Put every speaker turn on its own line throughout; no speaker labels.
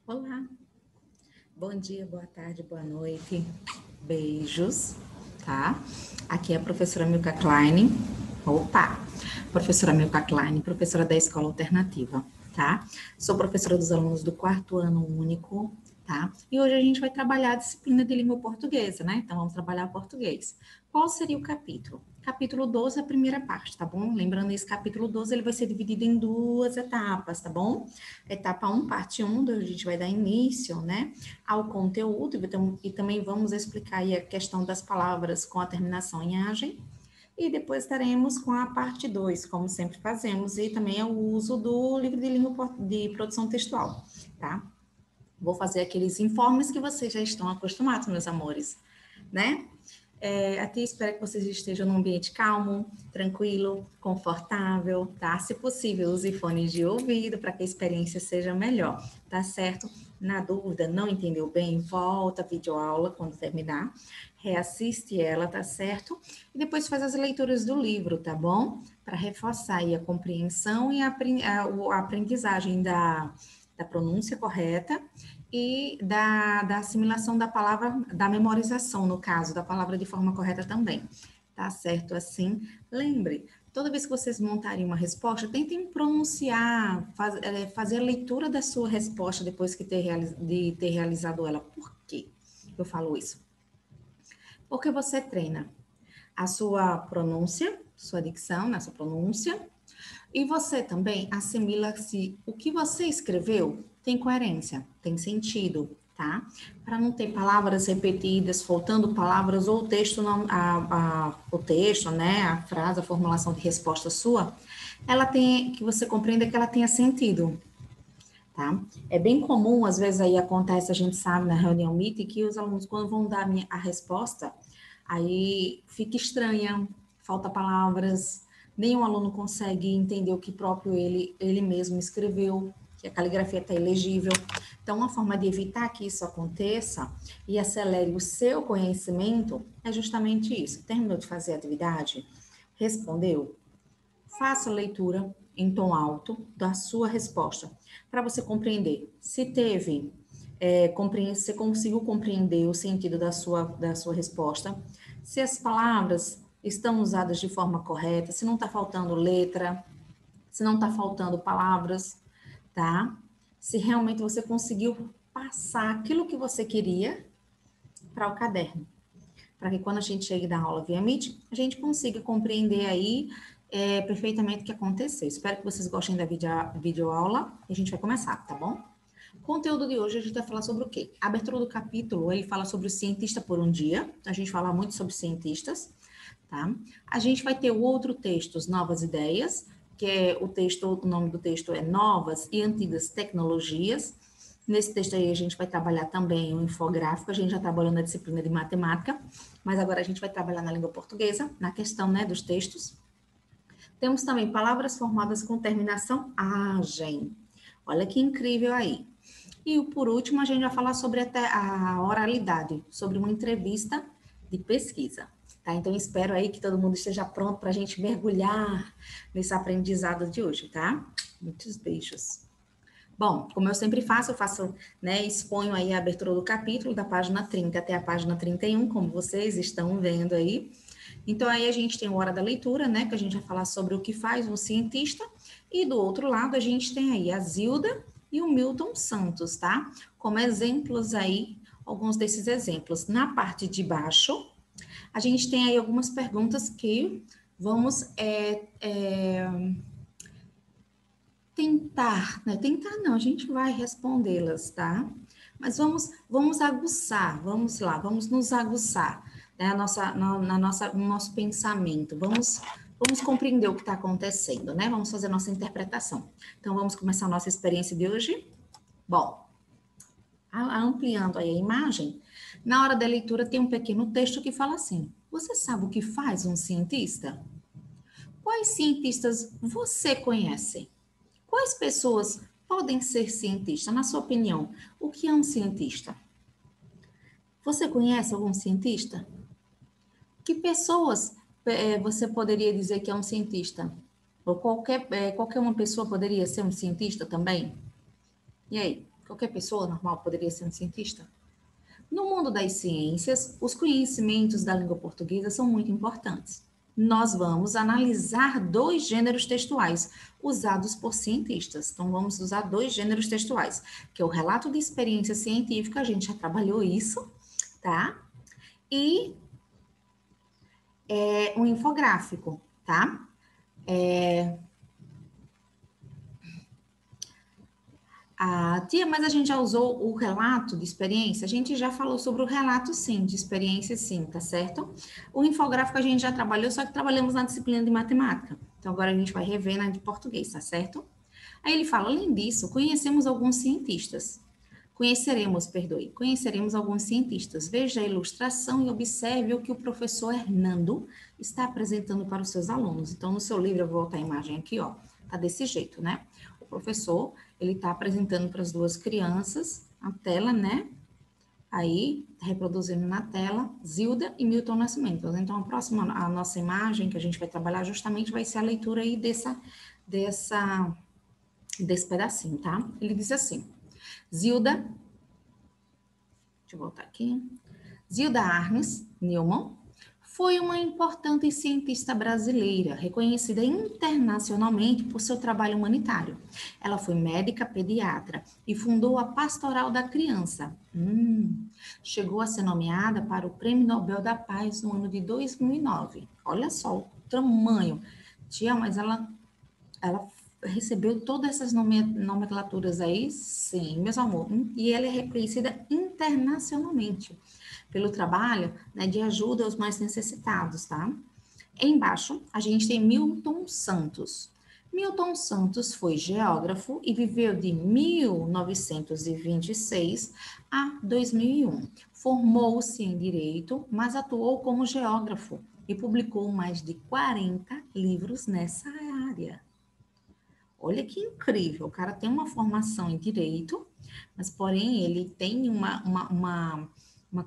Olá, bom dia, boa tarde, boa noite, beijos, tá? Aqui é a professora Milka Klein, professora Milka Klein, professora da Escola Alternativa, tá? Sou professora dos alunos do 4º ano único, tá? E hoje a gente vai trabalhar a disciplina de língua portuguesa, né? Então, vamos trabalhar português. Qual seria o capítulo? Capítulo 12 é a primeira parte, tá bom? Lembrando, esse capítulo 12, ele vai ser dividido em 2 etapas, tá bom? Etapa 1, parte 1, onde a gente vai dar início, né, ao conteúdo, e também vamos explicar aí a questão das palavras com a terminação em agem, e depois estaremos com a parte 2, como sempre fazemos, e também o uso do livro de língua de produção textual, tá? Vou fazer aqueles informes que vocês já estão acostumados, meus amores, né? Até espero que vocês estejam num ambiente calmo, tranquilo, confortável, tá? Se possível, use fones de ouvido para que a experiência seja melhor, tá certo? Na dúvida, não entendeu bem, volta a videoaula quando terminar, reassiste ela, tá certo? E depois faz as leituras do livro, tá bom? Para reforçar aí a compreensão e a aprendizagem da pronúncia correta e da assimilação da palavra, da memorização, no caso, da palavra de forma correta também. Tá certo assim? Lembre, toda vez que vocês montarem uma resposta, tentem pronunciar, fazer a leitura da sua resposta depois de ter realizado ela. Por quê eu falo isso? Porque você treina a sua pronúncia, sua dicção, na sua pronúncia, e você também assimila se o que você escreveu tem coerência, tem sentido, tá? Para não ter palavras repetidas, faltando palavras, ou o texto, o texto, né, a frase, a formulação de resposta sua, ela tem, que você compreenda que ela tenha sentido, tá? É bem comum, às vezes aí acontece, a gente sabe na reunião Meet, que os alunos, quando vão dar a resposta, aí fica estranha, falta palavras, nenhum aluno consegue entender o que próprio ele mesmo escreveu, que a caligrafia está ilegível. Então, uma forma de evitar que isso aconteça e acelere o seu conhecimento é justamente isso. Terminou de fazer a atividade? Respondeu? Faça a leitura em tom alto da sua resposta, para você compreender se teve, se conseguiu compreender o sentido da sua resposta, se as palavras estão usadas de forma correta, se não está faltando letra, se não está faltando palavras, tá? Se realmente você conseguiu passar aquilo que você queria para o caderno, para que quando a gente chegue da aula via Meet, a gente consiga compreender aí perfeitamente o que aconteceu. Espero que vocês gostem da videoaula e a gente vai começar, tá bom? O conteúdo de hoje a gente vai falar sobre o quê? A abertura do capítulo, ele fala sobre o cientista por um dia, a gente fala muito sobre cientistas, tá? A gente vai ter o outro texto, Novas Ideias, que é o nome do texto é Novas e Antigas Tecnologias. Nesse texto aí a gente vai trabalhar também o infográfico, a gente já trabalhou na disciplina de matemática, mas agora a gente vai trabalhar na língua portuguesa, na questão, né, dos textos. Temos também palavras formadas com terminação agem. Olha que incrível aí. E por último, a gente vai falar sobre a oralidade, sobre uma entrevista de pesquisa. Tá? Então, espero aí que todo mundo esteja pronto para a gente mergulhar nesse aprendizado de hoje, tá? Muitos beijos. Bom, como eu sempre faço, né, exponho aí a abertura do capítulo, da página 30 até a página 31, como vocês estão vendo aí. Então, aí a gente tem a hora da leitura, né, que a gente vai falar sobre o que faz um cientista, e do outro lado a gente tem aí a Zilda e o Milton Santos, tá? Como exemplos aí, alguns desses exemplos. Na parte de baixo, a gente tem aí algumas perguntas que vamos tentar, né? Tentar não, a gente vai respondê-las, tá? Mas vamos aguçar, vamos lá, vamos nos aguçar, né? No nosso pensamento, vamos compreender o que está acontecendo, né? Vamos fazer a nossa interpretação. Então, vamos começar a nossa experiência de hoje? Bom, ampliando aí a imagem, na hora da leitura tem um pequeno texto que fala assim: você sabe o que faz um cientista? Quais cientistas você conhece? Quais pessoas podem ser cientistas? Na sua opinião, o que é um cientista? Você conhece algum cientista? Que pessoas você poderia dizer que é um cientista? Ou qualquer uma pessoa poderia ser um cientista também? E aí, Qualquer pessoa normal poderia ser um cientista? No mundo das ciências, os conhecimentos da língua portuguesa são muito importantes. Nós vamos analisar 2 gêneros textuais usados por cientistas. Então, vamos usar 2 gêneros textuais, que é o relato de experiência científica, a gente já trabalhou isso, tá? E um infográfico, tá? Tia, mas a gente já usou o relato de experiência? A gente já falou sobre o relato, sim, de experiência, sim, tá certo? O infográfico a gente já trabalhou, só que trabalhamos na disciplina de matemática. Então, agora a gente vai rever na de português, tá certo? Aí ele fala, além disso, conhecemos alguns cientistas. Conheceremos alguns cientistas. Veja a ilustração e observe o que o professor Hernando está apresentando para os seus alunos. Então, no seu livro, eu vou botar a imagem aqui, ó, tá desse jeito, né? O professor, ele está apresentando para as 2 crianças a tela, né? Aí, reproduzindo na tela, Zilda e Milton Nascimento. Então, a nossa imagem que a gente vai trabalhar justamente vai ser a leitura aí desse pedacinho, tá? Ele diz assim, Zilda, deixa eu voltar aqui, Zilda Arnes Neumann foi uma importante cientista brasileira, reconhecida internacionalmente por seu trabalho humanitário. Ela foi médica pediatra e fundou a Pastoral da Criança. Chegou a ser nomeada para o Prêmio Nobel da Paz no ano de 2009. Olha só o tamanho. Tia, mas ela recebeu todas essas nomenclaturas aí? Sim, meus amor. E ela é reconhecida internacionalmente pelo trabalho, né, de ajuda aos mais necessitados, tá? Embaixo, a gente tem Milton Santos. Milton Santos foi geógrafo e viveu de 1926 a 2001. Formou-se em Direito, mas atuou como geógrafo e publicou mais de 40 livros nessa área. Olha que incrível, o cara tem uma formação em Direito, mas porém ele tem uma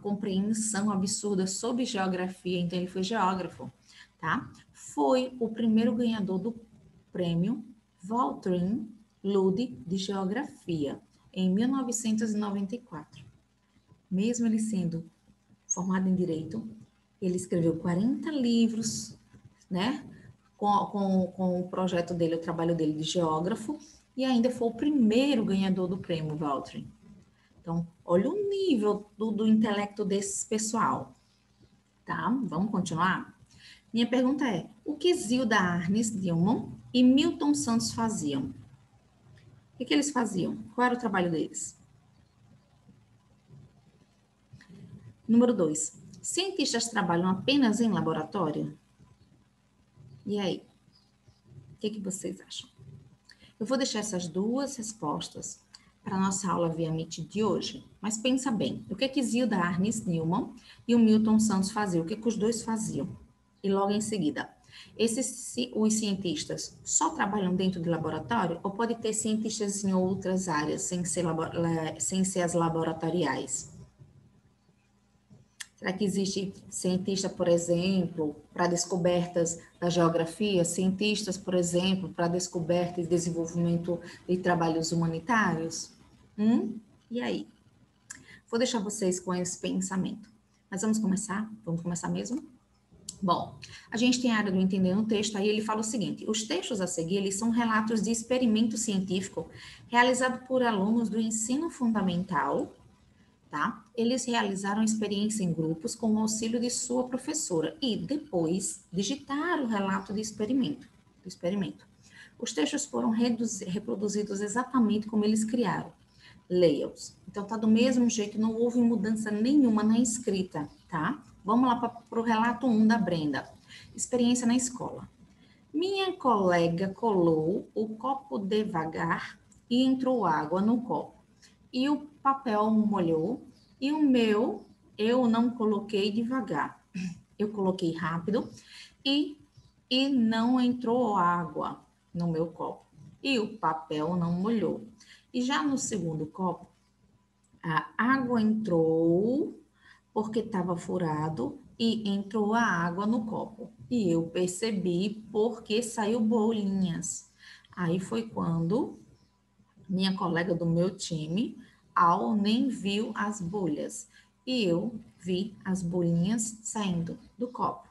compreensão absurda sobre geografia, então ele foi geógrafo, tá? Foi o primeiro ganhador do prêmio Valtrin Lud de Geografia, em 1994. Mesmo ele sendo formado em Direito, ele escreveu 40 livros, né? Com o projeto dele, o trabalho dele de geógrafo, e ainda foi o primeiro ganhador do prêmio Valtrin. Então, olha o nível do intelecto desse pessoal, tá? Vamos continuar? Minha pergunta é, o que Zilda Arnes Neumann e Milton Santos faziam? O que eles faziam? Qual era o trabalho deles? Número 2. Cientistas trabalham apenas em laboratório? E aí? O que vocês acham? Eu vou deixar essas 2 respostas para a nossa aula via Meet de hoje. Mas pensa bem, o que Zilda Arnes Neumann e o Milton Santos faziam? O que os 2 faziam? E logo em seguida, os cientistas só trabalham dentro de laboratório ou pode ter cientistas em outras áreas, sem ser as laboratoriais? Será que existe cientista, por exemplo, para descobertas da geografia, cientistas, por exemplo, para descoberta e desenvolvimento de trabalhos humanitários? E aí? Vou deixar vocês com esse pensamento. Mas vamos começar? Vamos começar mesmo? Bom, a gente tem a área do entender no texto, aí ele fala o seguinte, os textos a seguir, eles são relatos de experimento científico realizado por alunos do ensino fundamental, tá? Eles realizaram experiência em grupos com o auxílio de sua professora e depois digitaram o relato do experimento. Os textos foram reproduzidos exatamente como eles criaram. Leia-os. Então, tá do mesmo jeito, não houve mudança nenhuma na escrita, tá? Vamos lá para o relato 1 da Brenda. Experiência na escola. Minha colega colou o copo devagar e entrou água no copo. E o papel molhou, e o meu eu não coloquei devagar. Eu coloquei rápido e não entrou água no meu copo. E o papel não molhou. E já no segundo copo, a água entrou porque estava furado e entrou a água no copo. E eu percebi porque saiu bolinhas. Aí foi quando minha colega do meu time Al nem viu as bolhas. E eu vi as bolinhas saindo do copo.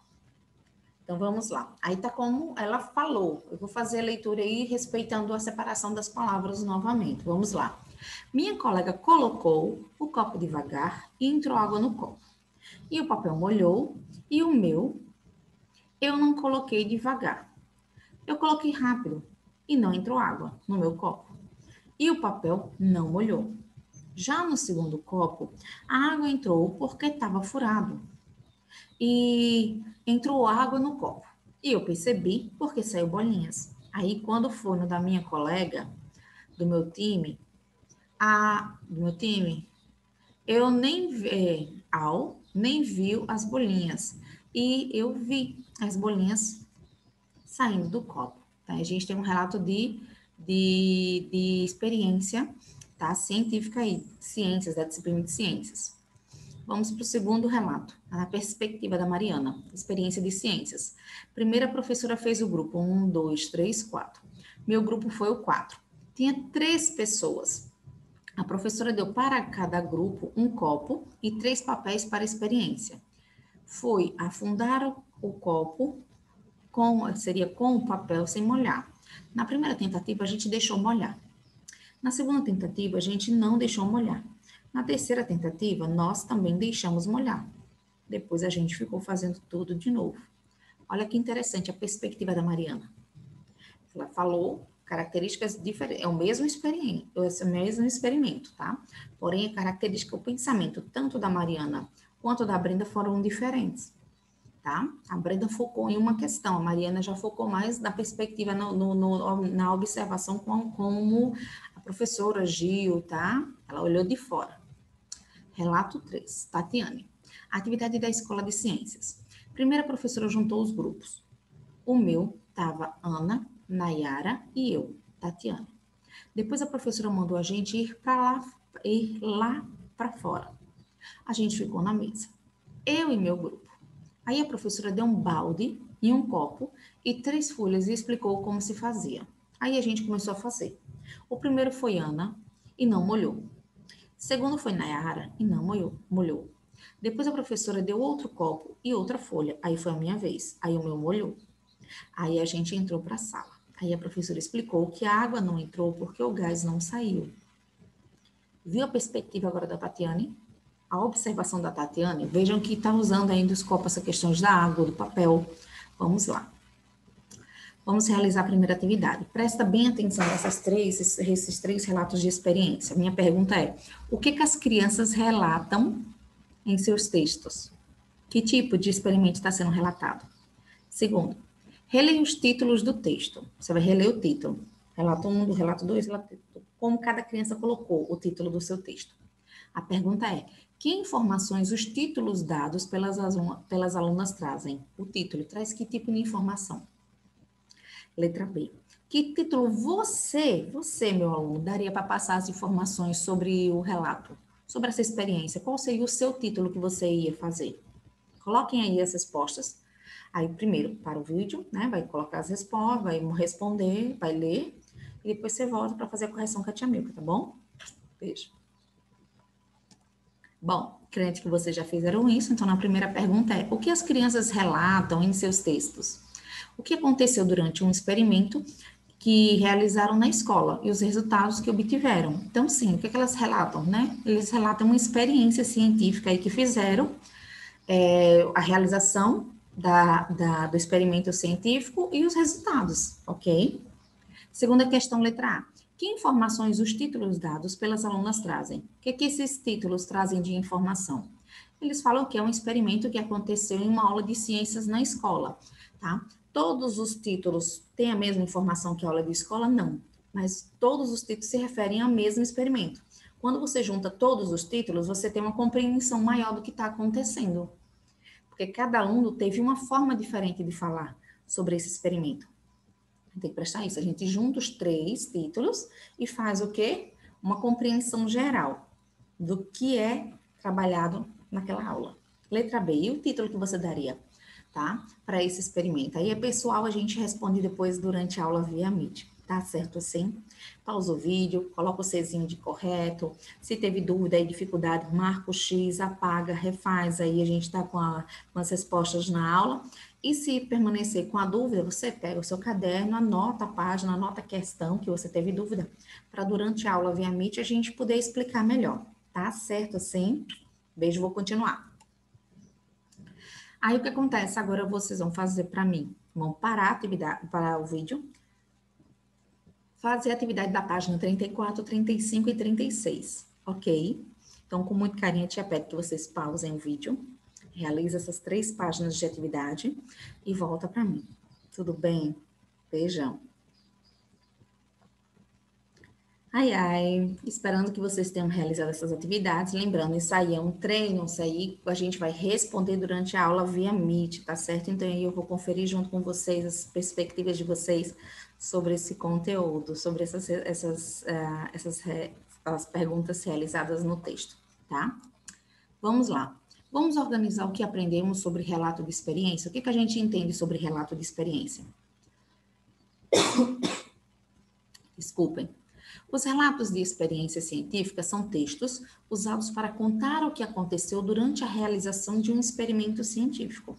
Então, vamos lá. Aí tá como ela falou. Eu vou fazer a leitura aí, respeitando a separação das palavras novamente. Vamos lá. Minha colega colocou o copo devagar e entrou água no copo. E o papel molhou, e o meu, eu não coloquei devagar. Eu coloquei rápido e não entrou água no meu copo. E o papel não molhou. Já no segundo copo, a água entrou porque estava furado. E entrou água no copo. E eu percebi porque saiu bolinhas. Aí, quando foi no da minha colega, do meu time, eu nem vi, nem viu as bolinhas. E eu vi as bolinhas saindo do copo. Tá? A gente tem um relato de experiência, tá? Científica aí, ciências, da disciplina de ciências. Vamos para o segundo relato, a perspectiva da Mariana, experiência de ciências. Primeiro, a professora fez o grupo 1, 2, 3, 4. Meu grupo foi o 4. Tinha 3 pessoas. A professora deu para cada grupo um copo e 3 papéis para experiência. Foi afundar o copo, seria com o papel sem molhar. Na primeira tentativa, a gente deixou molhar. Na segunda tentativa, a gente não deixou molhar. Na terceira tentativa, nós também deixamos molhar. Depois a gente ficou fazendo tudo de novo. Olha que interessante a perspectiva da Mariana. Ela falou características diferentes, é o mesmo experimento, tá? Porém, a característica, o pensamento, tanto da Mariana quanto da Brenda foram diferentes, tá? A Brenda focou em uma questão, a Mariana já focou mais na perspectiva, na observação como a professora Gil, tá? Ela olhou de fora. Relato 3, Tatiane. Atividade da Escola de Ciências. Primeiro, a professora juntou os grupos. O meu estava Ana, Nayara e eu, Tatiane. Depois a professora mandou a gente ir lá para fora. A gente ficou na mesa. Eu e meu grupo. Aí a professora deu um balde e um copo e 3 folhas e explicou como se fazia. Aí a gente começou a fazer. O primeiro foi Ana e não molhou. Segundo foi Nayara e não molhou. Depois a professora deu outro copo e outra folha. Aí foi a minha vez. Aí o meu molhou. Aí a gente entrou para a sala. Aí a professora explicou que a água não entrou porque o gás não saiu. Viu a perspectiva agora da Tatiane? A observação da Tatiane, vejam que está usando ainda os copos essa questões da água, do papel. Vamos lá. Vamos realizar a primeira atividade. Presta bem atenção esses 3 relatos de experiência. Minha pergunta é, o que as crianças relatam em seus textos? Que tipo de experimento está sendo relatado? Segundo, releia os títulos do texto. Você vai reler o título. Relato 1, do relato 2, como cada criança colocou o título do seu texto. A pergunta é, que informações os títulos dados pelas alunas trazem? O título traz que tipo de informação? Letra B. Que título você, meu aluno, daria para passar as informações sobre o relato? Sobre essa experiência? Qual seria o seu título que você ia fazer? Coloquem aí as respostas. Aí, primeiro, para o vídeo, né? Vai colocar as respostas, vai responder, vai ler. E depois você volta para fazer a correção com a tia Milka, tá bom? Beijo. Bom, crente que vocês já fizeram isso, então na primeira pergunta é: o que as crianças relatam em seus textos? O que aconteceu durante um experimento que realizaram na escola e os resultados que obtiveram? Então, sim, o que elas relatam, né? Eles relatam uma experiência científica aí que fizeram, a realização do experimento científico e os resultados, ok? Segunda questão, letra A. Que informações os títulos dados pelas alunas trazem? O que esses títulos trazem de informação? Eles falam que é um experimento que aconteceu em uma aula de ciências na escola, tá? Todos os títulos têm a mesma informação que a aula de escola? Não, mas todos os títulos se referem ao mesmo experimento. Quando você junta todos os títulos, você tem uma compreensão maior do que está acontecendo, porque cada aluno teve uma forma diferente de falar sobre esse experimento. Tem que prestar isso. A gente junta os 3 títulos e faz o quê? Uma compreensão geral do que é trabalhado naquela aula. Letra B. E o título que você daria, tá? Para esse experimento. Aí é pessoal, a gente responde depois durante a aula via Meet, Tá certo assim? Pausa o vídeo, coloca o Czinho de correto. Se teve dúvida e dificuldade, marca o X, apaga, refaz. Aí a gente está com as respostas na aula. E se permanecer com a dúvida, você pega o seu caderno, anota a página, anota a questão que você teve dúvida, para durante a aula via Meet a gente poder explicar melhor. Tá certo assim? Beijo, vou continuar. Aí o que acontece? Agora vocês vão fazer para mim. Vão parar a atividade, parar o vídeo. Fazer a atividade da página 34, 35 e 36, ok? Então, com muito carinho, eu te peço que vocês pausem o vídeo, realize essas 3 páginas de atividade e volta para mim. Tudo bem? Beijão. Ai, ai, esperando que vocês tenham realizado essas atividades. Lembrando, isso aí é um treino, isso aí a gente vai responder durante a aula via Meet, tá certo? Então, aí eu vou conferir junto com vocês as perspectivas de vocês sobre esse conteúdo, sobre as perguntas realizadas no texto, tá? Vamos lá. Vamos organizar o que aprendemos sobre relato de experiência. O que a gente entende sobre relato de experiência? Desculpem. Os relatos de experiência científica são textos usados para contar o que aconteceu durante a realização de um experimento científico.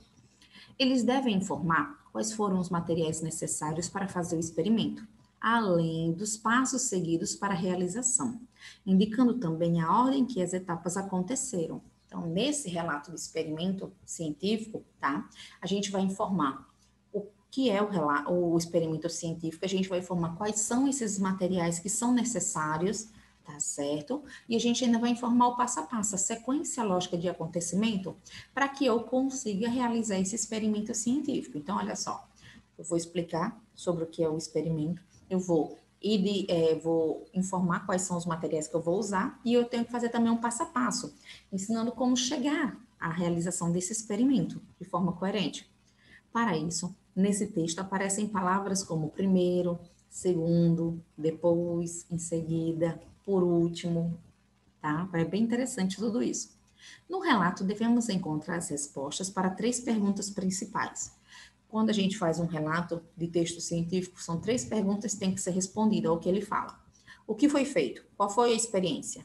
Eles devem informar quais foram os materiais necessários para fazer o experimento, além dos passos seguidos para a realização, indicando também a ordem que as etapas aconteceram. Então, nesse relato de experimento científico, tá? A gente vai informar o que é o experimento científico, a gente vai informar quais são esses materiais que são necessários, tá certo? E a gente ainda vai informar o passo a passo, a sequência lógica de acontecimento, para que eu consiga realizar esse experimento científico. Então, olha só, eu vou explicar sobre o que é o experimento, eu vou vou informar quais são os materiais que eu vou usar e eu tenho que fazer também um passo a passo, ensinando como chegar à realização desse experimento de forma coerente. Para isso, nesse texto aparecem palavras como primeiro, segundo, depois, em seguida, por último, tá? É bem interessante tudo isso. No relato, devemos encontrar as respostas para 3 perguntas principais. Quando a gente faz um relato de texto científico, são 3 perguntas que têm que ser respondidas ao que ele fala. O que foi feito? Qual foi a experiência?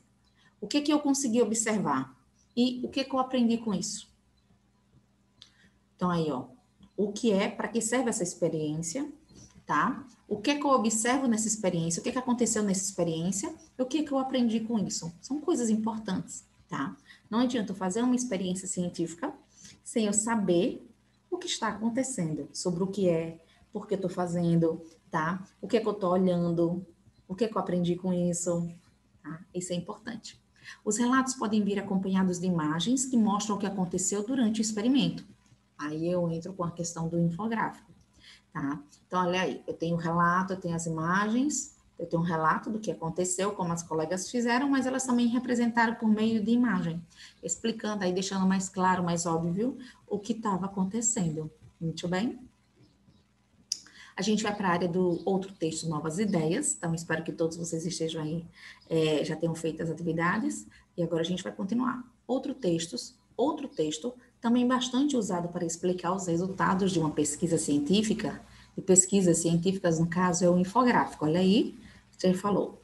O que eu consegui observar? E o que eu aprendi com isso? Então, aí, ó, o que é, para que serve essa experiência, tá? O que eu observo nessa experiência, o que aconteceu nessa experiência, e o que eu aprendi com isso. São coisas importantes, tá? Não adianta eu fazer uma experiência científica sem eu saber o que está acontecendo, sobre o que é, por que eu estou fazendo, tá? O que eu estou olhando, o que eu aprendi com isso, tá? Isso é importante. Os relatos podem vir acompanhados de imagens que mostram o que aconteceu durante o experimento. Aí eu entro com a questão do infográfico, tá? Então, olha aí, eu tenho o relato, eu tenho as imagens, eu tenho um relato do que aconteceu, como as colegas fizeram, mas elas também representaram por meio de imagem, explicando aí, deixando mais claro, mais óbvio, o que estava acontecendo. Muito bem? A gente vai para a área do outro texto, Novas Ideias, então espero que todos vocês estejam aí, já tenham feito as atividades, e agora a gente vai continuar. Outro texto, também bastante usado para explicar os resultados de uma pesquisa científica, e pesquisas científicas, no caso, é o infográfico. Olha aí, você falou.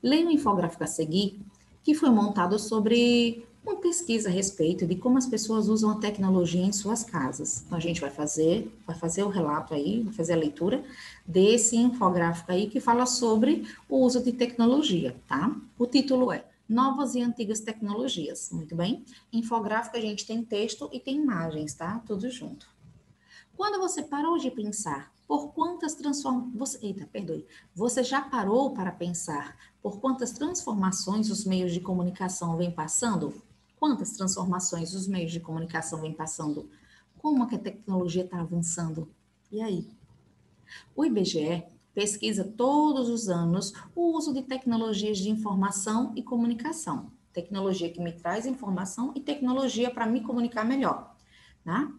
Leia o infográfico a seguir, que foi montado sobre uma pesquisa a respeito de como as pessoas usam a tecnologia em suas casas. Então, a gente vai fazer o relato aí, vai fazer a leitura desse infográfico aí que fala sobre o uso de tecnologia, tá? O título é Novas e Antigas Tecnologias. Muito bem? Infográfico a gente tem texto e tem imagens, tá? Tudo junto. Quando você parou de pensar, por quantas transformações... Você já parou para pensar por quantas transformações os meios de comunicação vêm passando? Quantas transformações os meios de comunicação vêm passando? Como é que a tecnologia está avançando? E aí? O IBGE pesquisa todos os anos o uso de tecnologias de informação e comunicação. Tecnologia que me traz informação e tecnologia para me comunicar melhor, né?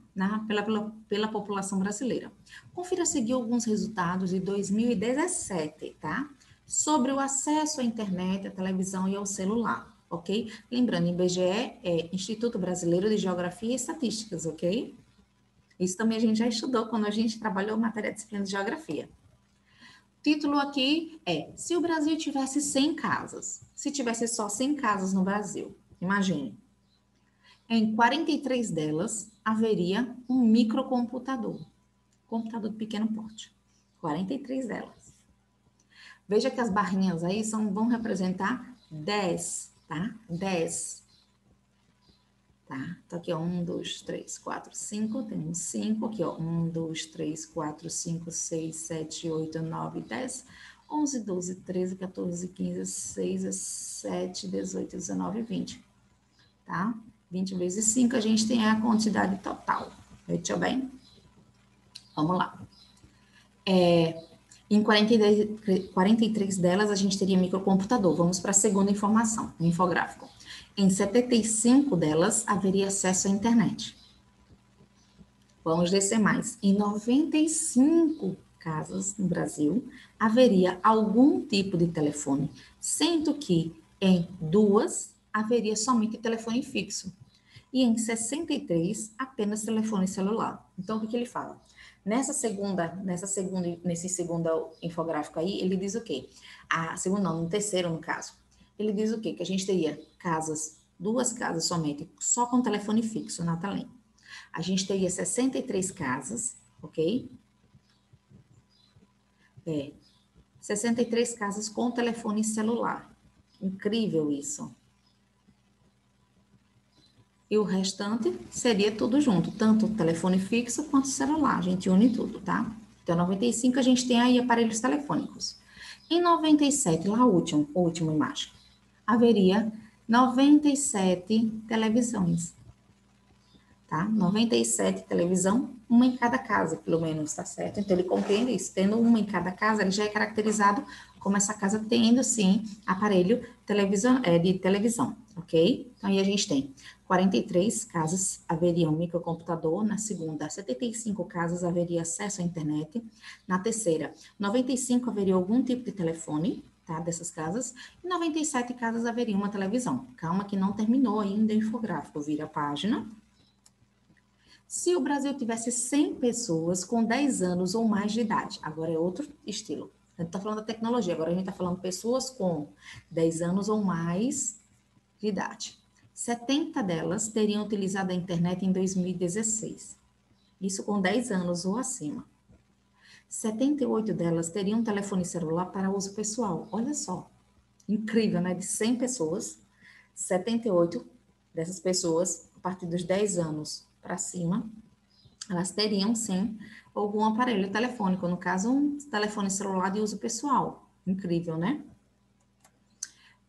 Pela população brasileira. Confira a seguir alguns resultados de 2017, tá? Sobre o acesso à internet, à televisão e ao celular, ok? Lembrando, IBGE é Instituto Brasileiro de Geografia e Estatísticas, ok? Isso também a gente já estudou quando a gente trabalhou matéria de disciplina de geografia. Título aqui é, se o Brasil tivesse 100 casas, se tivesse só 100 casas no Brasil, imagine, em 43 delas haveria um microcomputador, computador de pequeno porte, 43 delas. Veja que as barrinhas aí vão representar 10, tá? 10. Tá? Então, aqui, ó, 1, 2, 3, 4, 5, temos 5, aqui, ó, 1, 2, 3, 4, 5, 6, 7, 8, 9, 10, 11, 12, 13, 14, 15, 16, 17, 18, 19, 20, tá? 20 vezes 5, a gente tem a quantidade total, veja bem? Vamos lá. Em 43 delas, a gente teria microcomputador. Vamos para a segunda informação, o infográfico. Em 75 delas, haveria acesso à internet. Vamos descer mais. Em 95 casas no Brasil, haveria algum tipo de telefone, sendo que em 2 haveria somente telefone fixo. E em 63, apenas telefone celular. Então, o que ele fala? Nesse segundo infográfico aí, ele diz o quê? No terceiro, no caso. Ele diz o quê? Que a gente teria duas casas somente, só com telefone fixo, Natalém. A gente teria 63 casas, ok? 63 casas com telefone celular. Incrível isso. E o restante seria tudo junto, tanto o telefone fixo quanto o celular. A gente une tudo, tá? Então, 95 a gente tem aí aparelhos telefônicos. Em 97, lá a última imagem, haveria 97 televisões. Tá? 97 televisão, uma em cada casa, pelo menos, tá certo? Então, ele compreende isso. Tendo uma em cada casa, ele já é caracterizado como essa casa tendo, sim, aparelho de televisão, ok? Então, aí a gente tem 43 casas haveria um microcomputador, na segunda, 75 casas haveria acesso à internet, na terceira, 95 haveria algum tipo de telefone, tá, dessas casas, e 97 casas haveria uma televisão. Calma que não terminou ainda o infográfico, vira a página. Se o Brasil tivesse 100 pessoas com 10 anos ou mais de idade, agora é outro estilo. A gente está falando da tecnologia, agora a gente está falando pessoas com 10 anos ou mais de idade. 70 delas teriam utilizado a internet em 2016. Isso com 10 anos ou acima. 78 delas teriam um telefone celular para uso pessoal. Olha só, incrível, né? De 100 pessoas, 78 dessas pessoas, a partir dos 10 anos para cima, elas teriam, sim, algum aparelho telefônico, no caso, um telefone celular de uso pessoal. Incrível, né?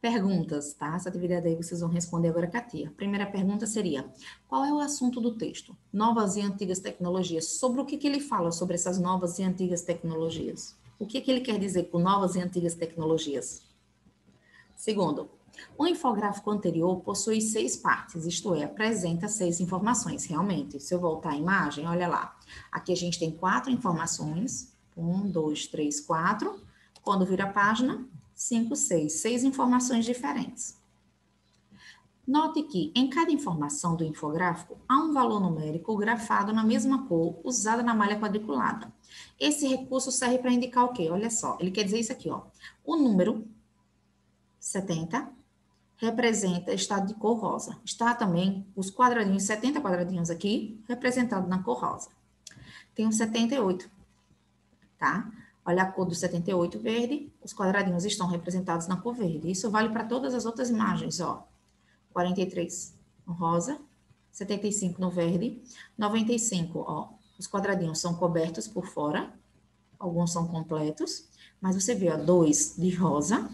Perguntas, tá? Essa atividade aí vocês vão responder agora com a tia. A primeira pergunta seria, qual é o assunto do texto? Novas e antigas tecnologias. Sobre o que ele fala sobre essas novas e antigas tecnologias? O que ele quer dizer com novas e antigas tecnologias? Segundo, o infográfico anterior possui 6 partes, isto é, apresenta 6 informações, realmente. Se eu voltar à imagem, olha lá. Aqui a gente tem 4 informações. 1, 2, 3, 4. Quando vira a página, 5, 6. 6 informações diferentes. Note que em cada informação do infográfico há um valor numérico grafado na mesma cor, usado na malha quadriculada. Esse recurso serve para indicar o quê? Olha só, ele quer dizer isso aqui, ó. O número 70 representa estado de cor rosa. Está também os quadradinhos, 70 quadradinhos aqui, representado na cor rosa. Tem o 78, tá? Olha a cor do 78 verde, os quadradinhos estão representados na cor verde. Isso vale para todas as outras imagens, ó. 43 no rosa, 75 no verde, 95, ó. Os quadradinhos são cobertos por fora, alguns são completos, mas você vê, ó, 2 de rosa,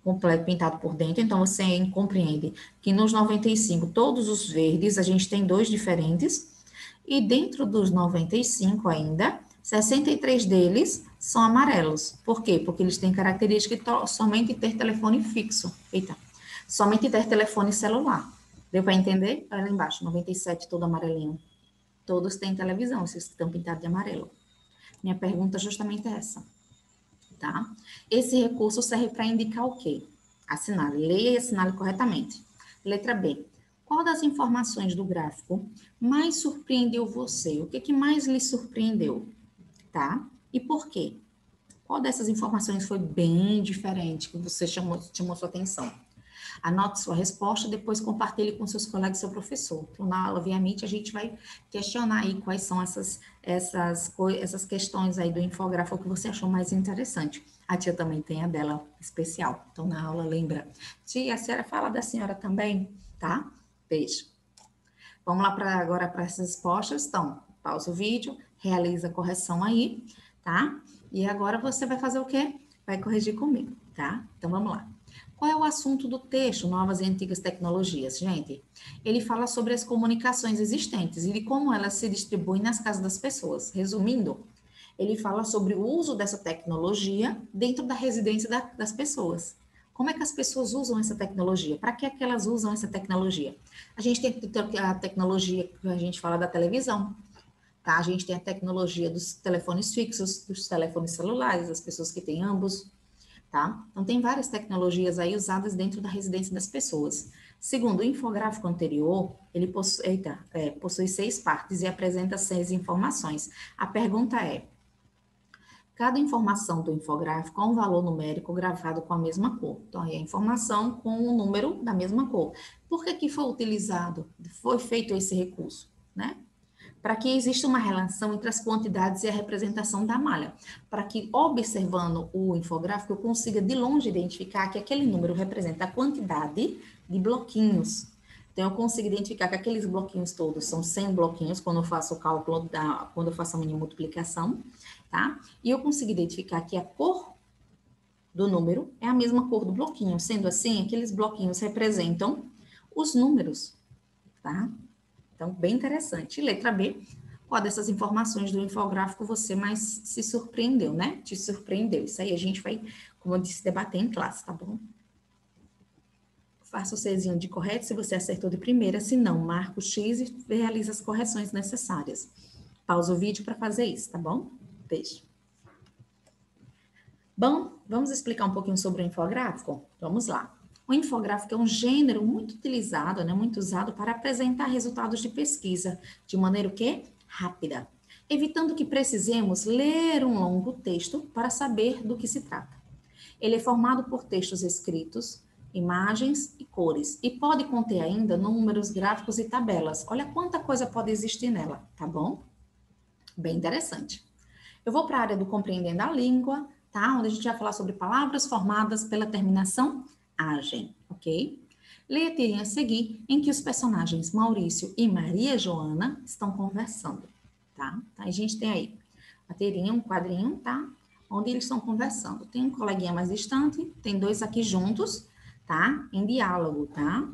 completo pintado por dentro, então você compreende que nos 95, todos os verdes, a gente tem 2 diferentes, e dentro dos 95 ainda, 63 deles são amarelos. Por quê? Porque eles têm característica de somente ter telefone fixo. Eita, somente ter telefone celular. Deu para entender? Olha lá embaixo, 97 todo amarelinho. Todos têm televisão, esses estão pintados de amarelo. Minha pergunta é justamente essa. Tá? Esse recurso serve para indicar o quê? Assinale, leia e assinale corretamente. Letra B. Qual das informações do gráfico mais surpreendeu você? O que mais lhe surpreendeu? Tá? E por quê? Qual dessas informações foi bem diferente, que você chamou sua atenção? Anote sua resposta, depois compartilhe com seus colegas e seu professor. Então, na aula via Meet, a gente vai questionar aí quais são essas questões aí do infográfico que você achou mais interessante. A tia também tem a dela especial. Então, na aula, lembra. Tia, a senhora fala da senhora também, tá? Beijo. Vamos lá agora para essas respostas. Então, pausa o vídeo, realiza a correção aí, tá? E agora você vai fazer o quê? Vai corrigir comigo, tá? Então, vamos lá. Qual é o assunto do texto Novas e Antigas Tecnologias, gente? Ele fala sobre as comunicações existentes e de como elas se distribuem nas casas das pessoas. Resumindo, ele fala sobre o uso dessa tecnologia dentro da residência das pessoas. Como é que as pessoas usam essa tecnologia? Para que é que elas usam essa tecnologia? A gente tem a tecnologia que a gente fala da televisão, tá? A gente tem a tecnologia dos telefones fixos, dos telefones celulares, das pessoas que têm ambos, tá? Então, tem várias tecnologias aí usadas dentro da residência das pessoas. Segundo o infográfico anterior, ele possui 6 partes e apresenta 6 informações. A pergunta é: cada informação do infográfico é um valor numérico gravado com a mesma cor. Então, aí a informação com o número da mesma cor. Por que foi utilizado, foi feito esse recurso, né? Para que exista uma relação entre as quantidades e a representação da malha. Para que, observando o infográfico, eu consiga de longe identificar que aquele número representa a quantidade de bloquinhos. Então, eu consigo identificar que aqueles bloquinhos todos são 100 bloquinhos, quando eu faço o cálculo, quando eu faço a mini multiplicação, tá? E eu consigo identificar que a cor do número é a mesma cor do bloquinho. Sendo assim, aqueles bloquinhos representam os números, tá? Então, bem interessante. Letra B, qual dessas informações do infográfico você mais se surpreendeu, né? Te surpreendeu. Isso aí a gente vai, como eu disse, debater em classe, tá bom? Faça o Czinho de correto se você acertou de primeira, se não, marca o X e realiza as correções necessárias. Pausa o vídeo para fazer isso, tá bom? Beijo. Bom, vamos explicar um pouquinho sobre o infográfico? Vamos lá. O infográfico é um gênero muito utilizado, né, muito usado para apresentar resultados de pesquisa de maneira o quê? Rápida, evitando que precisemos ler um longo texto para saber do que se trata. Ele é formado por textos escritos, imagens e cores, e pode conter ainda números, gráficos e tabelas. Olha quanta coisa pode existir nela, tá bom? Bem interessante. Eu vou para a área do compreendendo a língua, tá? Onde a gente vai falar sobre palavras formadas pela terminação agem, ok? Leia a tirinha a seguir, em que os personagens Maurício e Maria Joana estão conversando, tá? A gente tem aí a tirinha, um quadrinho, tá? Onde eles estão conversando. Tem um coleguinha mais distante, tem 2 aqui juntos, tá? Em diálogo, tá?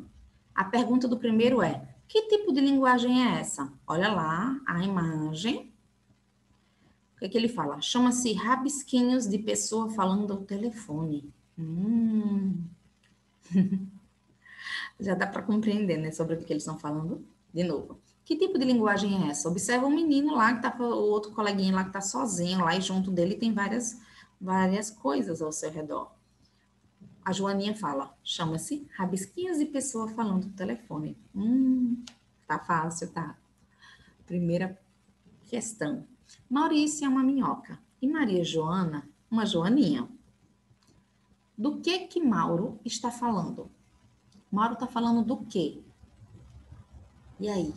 A pergunta do primeiro é: que tipo de linguagem é essa? Olha lá a imagem. O que é que ele fala? Chama-se rabisquinhos de pessoa falando ao telefone. Já dá para compreender, né, sobre o que eles estão falando? De novo. Que tipo de linguagem é essa? Observa o menino lá, que tá, o outro coleguinha lá que tá sozinho lá, e junto dele tem várias coisas ao seu redor. A Joaninha fala, chama-se rabisquinhos de pessoa falando no telefone. Tá fácil, tá? Primeira questão. Maurício é uma minhoca e Maria Joana, uma joaninha. Do que Mauro está falando? Mauro está falando do quê? E aí?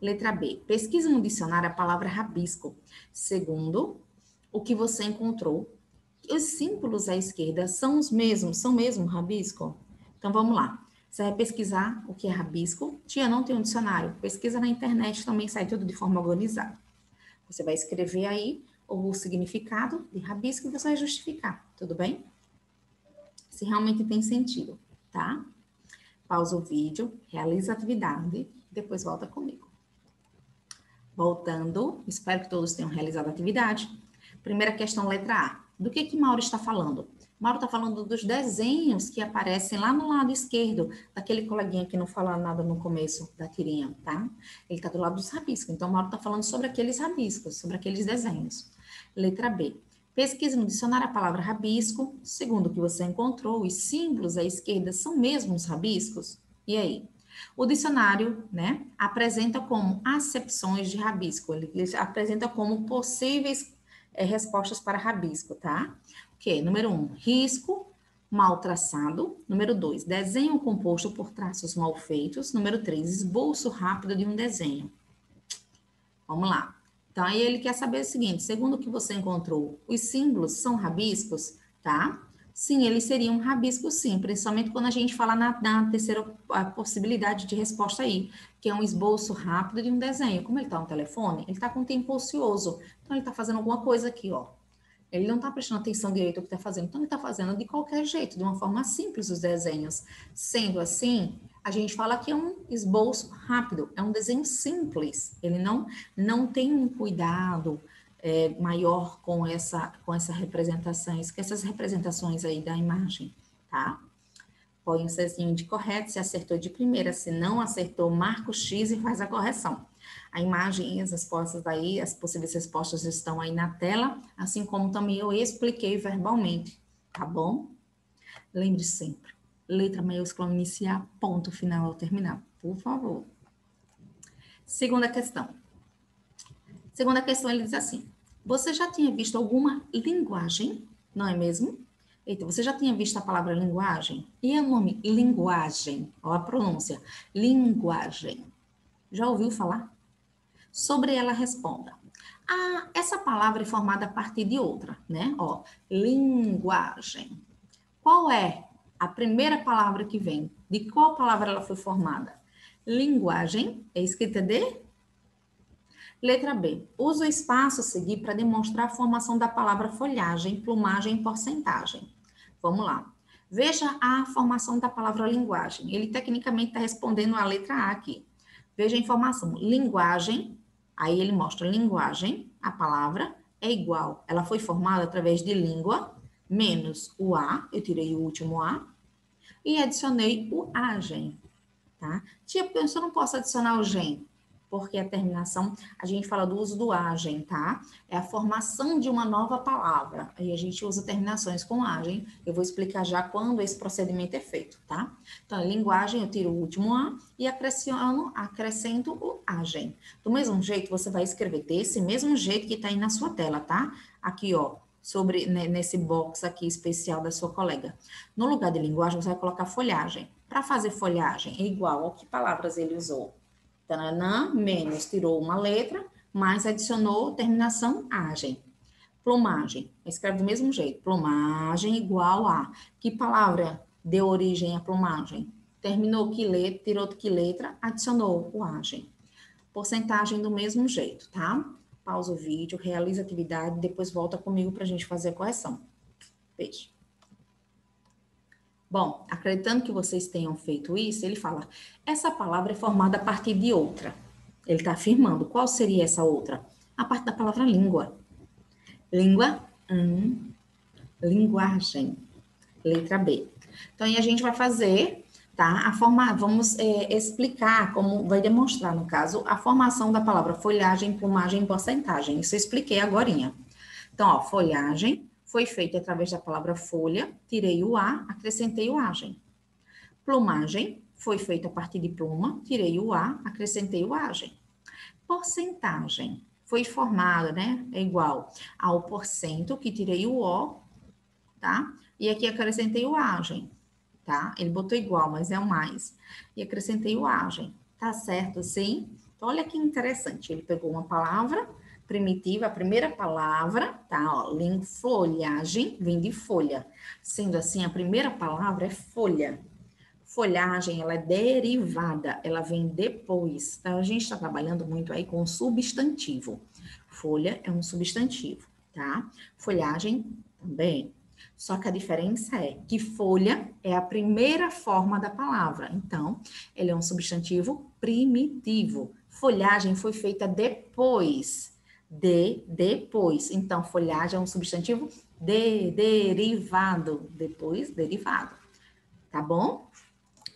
Letra B. Pesquisa no dicionário a palavra rabisco. Segundo o que você encontrou, os símbolos à esquerda são os mesmos, são mesmo rabisco? Então vamos lá. Você vai pesquisar o que é rabisco. Tia, não tem um dicionário. Pesquisa na internet, também sai tudo de forma organizada. Você vai escrever aí o significado de rabisco e você vai justificar, tudo bem? Se realmente tem sentido, tá? Pausa o vídeo, realiza a atividade, depois volta comigo. Voltando, espero que todos tenham realizado a atividade. Primeira questão, letra A. Do que Mauro está falando? Mauro está falando dos desenhos que aparecem lá no lado esquerdo, daquele coleguinha que não fala nada no começo da tirinha, tá? Ele está do lado dos rabiscos. Então, Mauro está falando sobre aqueles rabiscos, sobre aqueles desenhos. Letra B. Pesquise no dicionário a palavra rabisco. Segundo o que você encontrou, os símbolos à esquerda são mesmo os rabiscos? E aí? O dicionário, né, apresenta como acepções de rabisco. Ele apresenta como possíveis respostas para rabisco, tá? Ok, número 1, risco mal traçado. Número 2, desenho composto por traços mal feitos. Número 3, esboço rápido de um desenho. Vamos lá. Então, aí ele quer saber o seguinte, segundo o que você encontrou, os símbolos são rabiscos, tá? Sim, eles seriam rabiscos sim, principalmente quando a gente fala na terceira possibilidade de resposta aí, que é um esboço rápido de um desenho. Como ele está no telefone, ele está com tempo ocioso, então ele está fazendo alguma coisa aqui, ó. Ele não está prestando atenção direito ao que está fazendo, então ele está fazendo de qualquer jeito, de uma forma simples os desenhos. Sendo assim, a gente fala que é um esboço rápido, é um desenho simples, ele não tem um cuidado maior com essas representações, com essas representações aí da imagem, tá? Põe um Czinho de correto, se acertou de primeira, se não acertou, marca o X e faz a correção. A imagem e as respostas aí, as possíveis respostas estão aí na tela, assim como também eu expliquei verbalmente, tá bom? Lembre sempre, letra maiúscula iniciar, ponto final ao terminar, por favor. Segunda questão. Segunda questão, ele diz assim, você já tinha visto alguma linguagem, não é mesmo? Eita, você já tinha visto a palavra linguagem? E o nome linguagem, ó a pronúncia, linguagem. Já ouviu falar? Sobre ela responda. Ah, essa palavra é formada a partir de outra, né? Ó, linguagem. Qual é a primeira palavra que vem? De qual palavra ela foi formada? Linguagem é escrita de? Letra B. Usa o espaço a seguir para demonstrar a formação da palavra folhagem, plumagem e porcentagem. Vamos lá. Veja a formação da palavra linguagem. Ele tecnicamente está respondendo a letra A aqui. Veja a informação. Linguagem, aí ele mostra linguagem, a palavra é igual. Ela foi formada através de língua, menos o A, eu tirei o último A, e adicionei o agem, tá? Tia, eu só não posso adicionar o gen, porque a terminação, a gente fala do uso do agem, tá? É a formação de uma nova palavra. Aí a gente usa terminações com agem. Eu vou explicar já quando esse procedimento é feito, tá? Então, em linguagem, eu tiro o último A e acrescento o agem. Do mesmo jeito, você vai escrever desse mesmo jeito que tá aí na sua tela, tá? Aqui, ó, nesse box aqui especial da sua colega. No lugar de linguagem, você vai colocar folhagem. Para fazer folhagem, é igual ao que palavras ele usou. Tananã, menos, tirou uma letra, mais adicionou terminação agem. Plumagem, escreve do mesmo jeito. Plumagem igual a. Que palavra deu origem à plumagem? Terminou que letra, tirou que letra, adicionou o agem. Porcentagem do mesmo jeito, tá? Pausa o vídeo, realiza a atividade, depois volta comigo para a gente fazer a correção. Beijo. Bom, acreditando que vocês tenham feito isso, ele fala, essa palavra é formada a partir de outra. Ele está afirmando, qual seria essa outra? A parte da palavra língua. Língua, linguagem. Letra B. Então, aí a gente vai fazer, tá? Vamos explicar como, vai demonstrar, no caso, a formação da palavra folhagem, plumagem e porcentagem. Isso eu expliquei agorinha. Então, ó, folhagem foi feita através da palavra folha, tirei o A, acrescentei o agem. Plumagem foi feita a partir de pluma, tirei o A, acrescentei o agem. Porcentagem foi formada, né? É igual ao porcento, que tirei o O, tá? E aqui acrescentei o agem, tá? Ele botou igual, mas é o mais. E acrescentei o agem. Tá certo, sim? Então, olha que interessante. Ele pegou uma palavra primitiva, a primeira palavra, tá? Ó, folhagem vem de folha. Sendo assim, a primeira palavra é folha. Folhagem, ela é derivada, ela vem depois. Então, a gente está trabalhando muito aí com substantivo. Folha é um substantivo, tá? Folhagem também. Só que a diferença é que folha é a primeira forma da palavra. Então, ele é um substantivo primitivo. Folhagem foi feita depois. Depois. Então, folhagem é um substantivo derivado. Depois, derivado. Tá bom?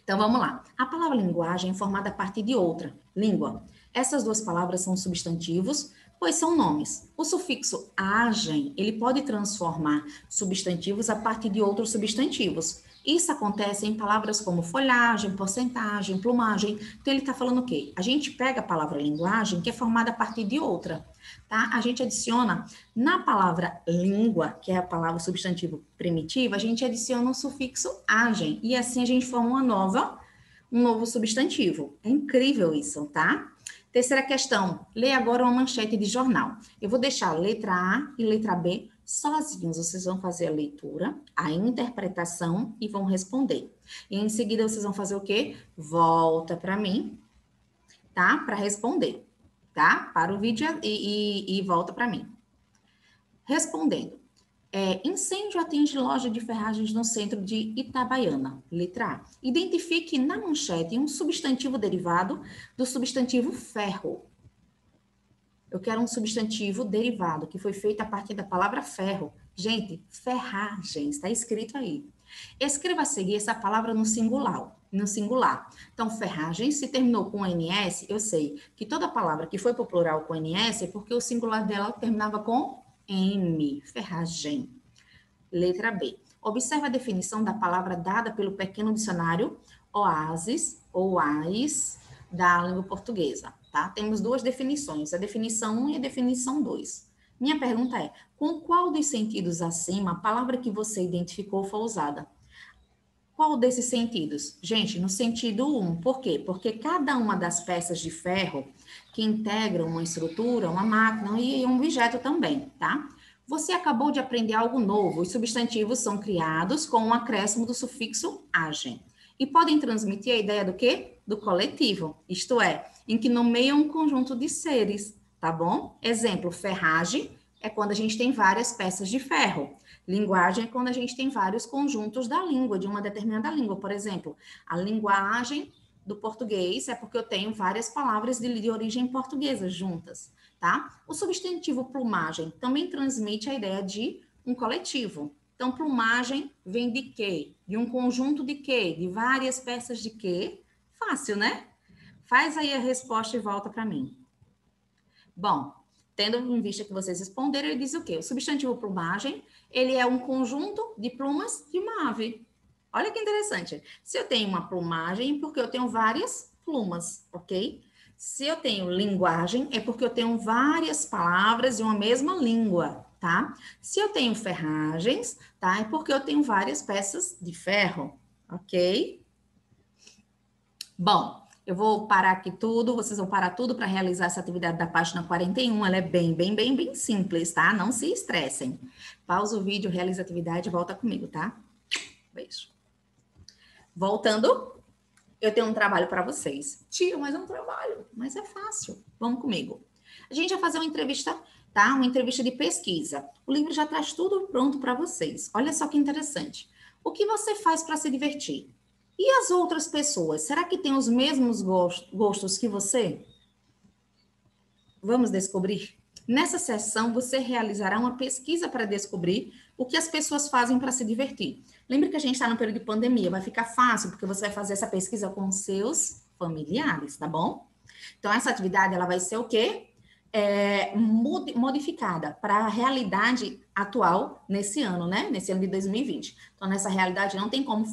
Então, vamos lá. A palavra linguagem é formada a partir de outra, língua. Essas duas palavras são substantivos, pois são nomes. O sufixo agem, ele pode transformar substantivos a partir de outros substantivos. Isso acontece em palavras como folhagem, porcentagem, plumagem. Então, ele está falando o quê? A gente pega a palavra linguagem, que é formada a partir de outra, tá? A gente adiciona, na palavra língua, que é a palavra substantivo primitivo, a gente adiciona um sufixo agem, e assim a gente forma um novo substantivo. É incrível isso, tá? Terceira questão, lê agora uma manchete de jornal. Eu vou deixar a letra A e letra B sozinhos. Vocês vão fazer a leitura, a interpretação e vão responder. E em seguida vocês vão fazer o quê? Volta para mim, tá? Para responder, tá? Para o vídeo e volta para mim. Respondendo. Incêndio atinge loja de ferragens no centro de Itabaiana. Letra A. Identifique na manchete um substantivo derivado do substantivo ferro. Eu quero um substantivo derivado, que foi feito a partir da palavra ferro. Gente, ferragens, está escrito aí. Escreva a seguir essa palavra no singular. Então, ferragem, se terminou com NS, eu sei que toda palavra que foi para o plural com NS é porque o singular dela terminava com M, ferragem. Letra B. Observe a definição da palavra dada pelo pequeno dicionário OASIS, ou AIS, da língua portuguesa, tá? Temos duas definições, a definição 1 e a definição 2. Minha pergunta é, com qual dos sentidos acima a palavra que você identificou foi usada? Qual desses sentidos? Gente, no sentido 1. Por quê? Porque cada uma das peças de ferro que integram uma estrutura, uma máquina e um objeto também, tá? Você acabou de aprender algo novo. Os substantivos são criados com um acréscimo do sufixo agem. E podem transmitir a ideia do quê? Do coletivo. Isto é, em que nomeiam um conjunto de seres, tá bom? Exemplo, ferragem é quando a gente tem várias peças de ferro. Linguagem é quando a gente tem vários conjuntos da língua, de uma determinada língua. Por exemplo, a linguagem do português é porque eu tenho várias palavras de origem portuguesa juntas, tá? O substantivo plumagem também transmite a ideia de um coletivo. Então, plumagem vem de quê? De um conjunto de quê? De várias peças de quê? Fácil, né? Faz aí a resposta e volta para mim. Bom, tendo em vista que vocês responderam, ele diz o quê? O substantivo plumagem, ele é um conjunto de plumas de uma ave. Olha que interessante. Se eu tenho uma plumagem, porque eu tenho várias plumas, ok? Se eu tenho linguagem, é porque eu tenho várias palavras de uma mesma língua, tá? Se eu tenho ferragens, tá? É porque eu tenho várias peças de ferro, ok? Bom, eu vou parar aqui tudo, vocês vão parar tudo para realizar essa atividade da página 41. Ela é bem simples, tá? Não se estressem. Pausa o vídeo, realiza a atividade e volta comigo, tá? Beijo. Voltando, eu tenho um trabalho para vocês. Tia, mas é um trabalho, mas é fácil. Vamos comigo. A gente vai fazer uma entrevista, tá? Uma entrevista de pesquisa. O livro já traz tudo pronto para vocês. Olha só que interessante. O que você faz para se divertir? E as outras pessoas? Será que têm os mesmos gostos que você? Vamos descobrir? Nessa sessão, você realizará uma pesquisa para descobrir o que as pessoas fazem para se divertir. Lembre que a gente está no período de pandemia, vai ficar fácil, porque você vai fazer essa pesquisa com seus familiares, tá bom? Então, essa atividade, ela vai ser o quê? Modificada para a realidade atual nesse ano, né? Nesse ano de 2020. Então, nessa realidade, não tem como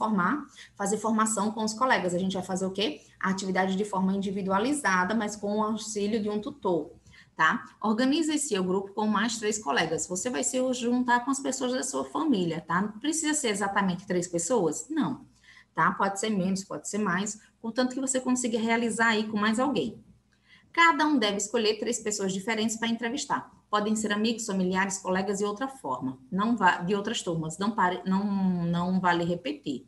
fazer formação com os colegas. A gente vai fazer o quê? A atividade de forma individualizada, mas com o auxílio de um tutor. Tá? Organize esse grupo com mais 3 colegas. Você vai se juntar com as pessoas da sua família, tá? Não precisa ser exatamente 3 pessoas? Não, tá? Pode ser menos, pode ser mais, contanto que você consiga realizar aí com mais alguém. Cada um deve escolher 3 pessoas diferentes para entrevistar. Podem ser amigos, familiares, colegas e outra forma. De outras turmas. Não vale repetir,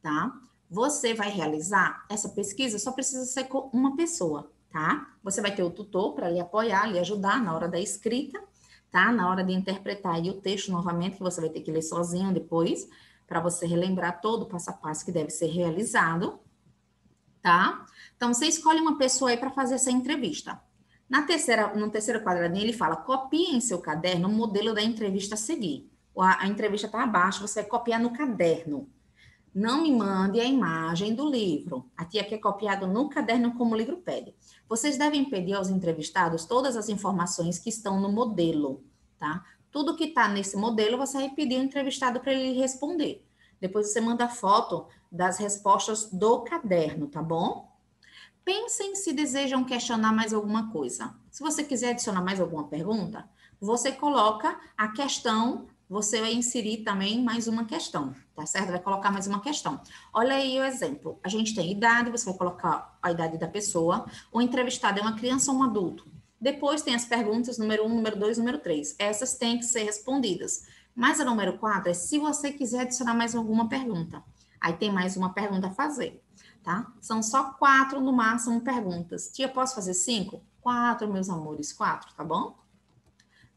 tá? Você vai realizar essa pesquisa, só precisa ser com uma pessoa, tá? Você vai ter o tutor para lhe apoiar, lhe ajudar na hora da escrita, tá? Na hora de interpretar aí o texto novamente, que você vai ter que ler sozinho depois, para você relembrar todo o passo a passo que deve ser realizado, tá? Então, você escolhe uma pessoa aí para fazer essa entrevista. No terceiro quadradinho, ele fala, copie em seu caderno o modelo da entrevista a seguir. A entrevista está abaixo, você vai copiar no caderno. Não me mande a imagem do livro. A tia quer copiado no caderno como o livro pede. Vocês devem pedir aos entrevistados todas as informações que estão no modelo, tá? Tudo que está nesse modelo, você vai pedir ao entrevistado para ele responder. Depois você manda foto das respostas do caderno, tá bom? Pensem se desejam questionar mais alguma coisa. Se você quiser adicionar mais alguma pergunta, você coloca a questão, você vai inserir também mais uma questão, tá certo? Vai colocar mais uma questão. Olha aí o exemplo. A gente tem idade, você vai colocar a idade da pessoa. O entrevistado é uma criança ou um adulto. Depois tem as perguntas número 1, número 2, número 3. Essas têm que ser respondidas. Mas a número 4 é se você quiser adicionar mais alguma pergunta. Aí tem mais uma pergunta a fazer. Tá? São só 4 no máximo perguntas. Tia, posso fazer 5? 4, meus amores, 4, tá bom?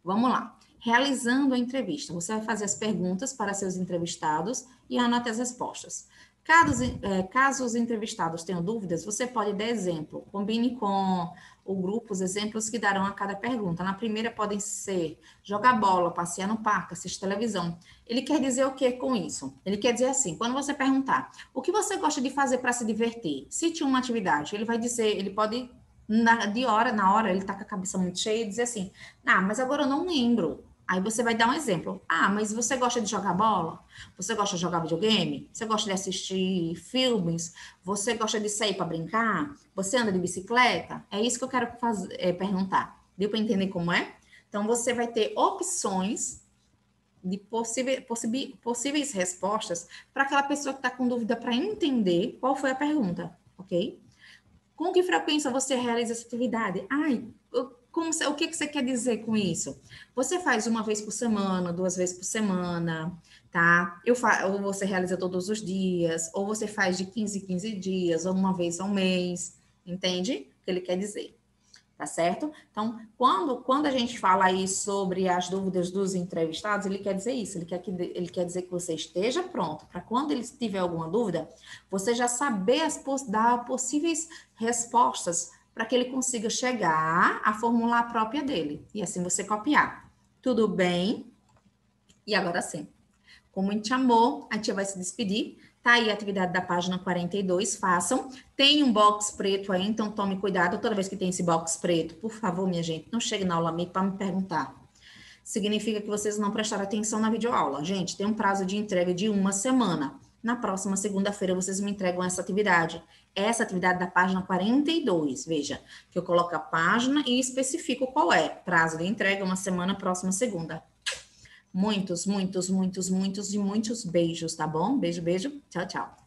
Vamos lá. Realizando a entrevista, você vai fazer as perguntas para seus entrevistados e anote as respostas. Caso os entrevistados tenham dúvidas, você pode dar exemplo. Combine com o grupo os exemplos que darão a cada pergunta. Na primeira podem ser jogar bola, passear no parque, assistir televisão. Ele quer dizer o que com isso? Ele quer dizer assim, quando você perguntar o que você gosta de fazer para se divertir, cite uma atividade, ele vai dizer, ele pode, na hora, ele tá com a cabeça muito cheia e dizer assim, mas agora eu não lembro. Aí você vai dar um exemplo. Mas você gosta de jogar bola? Você gosta de jogar videogame? Você gosta de assistir filmes? Você gosta de sair para brincar? Você anda de bicicleta? É isso que eu quero perguntar. Deu para entender como é? Então, você vai ter opções de possíveis respostas para aquela pessoa que está com dúvida para entender qual foi a pergunta, ok? Com que frequência você realiza essa atividade? O que você quer dizer com isso? Você faz uma vez por semana, 2 vezes por semana, tá? Ou você realiza todos os dias, ou você faz de 15 em 15 dias, ou uma vez ao mês, entende o que ele quer dizer? Tá certo? Então, quando a gente fala aí sobre as dúvidas dos entrevistados, ele quer dizer isso, ele quer dizer que você esteja pronto para quando ele tiver alguma dúvida, você já saber dar possíveis respostas para que ele consiga chegar a formular a própria dele, e assim você copiar. Tudo bem? E agora sim. Com muito amor, a tia vai se despedir. Tá aí a atividade da página 42, façam. Tem um box preto aí, então tome cuidado. Toda vez que tem esse box preto, por favor, minha gente, não chegue na aula para me perguntar. Significa que vocês não prestaram atenção na videoaula. Gente, tem um prazo de entrega de 1 semana. Na próxima segunda-feira, vocês me entregam essa atividade. Essa atividade da página 42, veja, que eu coloco a página e especifico qual é. Prazo de entrega, 1 semana, próxima segunda. Muitos, muitos, muitos, muitos e muitos beijos, tá bom? Beijo, beijo. Tchau, tchau.